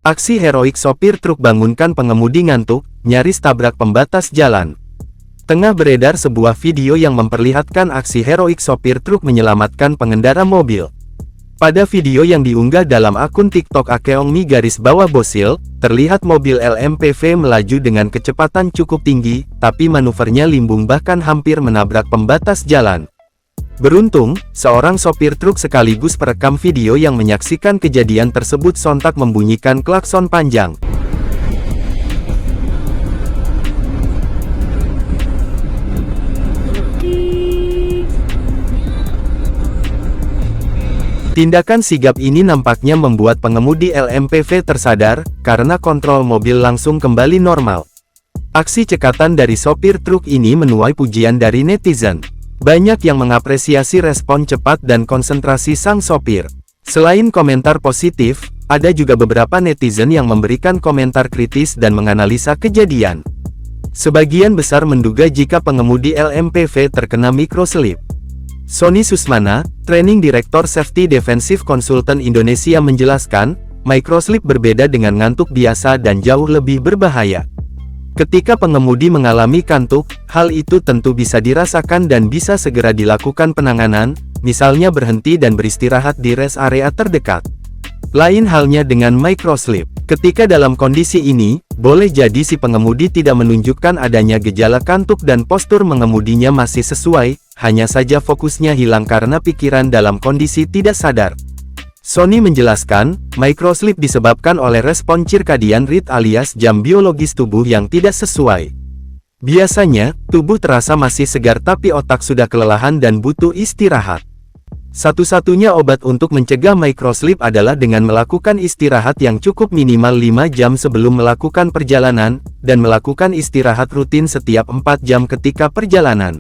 Aksi heroik sopir truk bangunkan pengemudi ngantuk, nyaris tabrak pembatas jalan. Tengah beredar sebuah video yang memperlihatkan aksi heroik sopir truk menyelamatkan pengendara mobil. Pada video yang diunggah dalam akun TikTok @akeongmi_bosil, terlihat mobil LMPV melaju dengan kecepatan cukup tinggi, tapi manuvernya limbung bahkan hampir menabrak pembatas jalan. Beruntung, seorang sopir truk sekaligus perekam video yang menyaksikan kejadian tersebut sontak membunyikan klakson panjang. Tindakan sigap ini nampaknya membuat pengemudi LMPV tersadar, karena kontrol mobil langsung kembali normal. Aksi cekatan dari sopir truk ini menuai pujian dari netizen. Banyak yang mengapresiasi respon cepat dan konsentrasi sang sopir. Selain komentar positif, ada juga beberapa netizen yang memberikan komentar kritis dan menganalisa kejadian. Sebagian besar menduga jika pengemudi LMPV terkena microslip. Sony Susmana, Training Director Safety Defensive Consultant Indonesia menjelaskan, microslip berbeda dengan ngantuk biasa dan jauh lebih berbahaya. Ketika pengemudi mengalami kantuk, hal itu tentu bisa dirasakan dan bisa segera dilakukan penanganan, misalnya berhenti dan beristirahat di rest area terdekat. Lain halnya dengan microslip. Ketika dalam kondisi ini, boleh jadi si pengemudi tidak menunjukkan adanya gejala kantuk dan postur mengemudinya masih sesuai, hanya saja fokusnya hilang karena pikiran dalam kondisi tidak sadar. Sony menjelaskan, microslip disebabkan oleh respon circadian rhythm alias jam biologis tubuh yang tidak sesuai. Biasanya, tubuh terasa masih segar tapi otak sudah kelelahan dan butuh istirahat. Satu-satunya obat untuk mencegah microslip adalah dengan melakukan istirahat yang cukup minimal 5 jam sebelum melakukan perjalanan, dan melakukan istirahat rutin setiap 4 jam ketika perjalanan.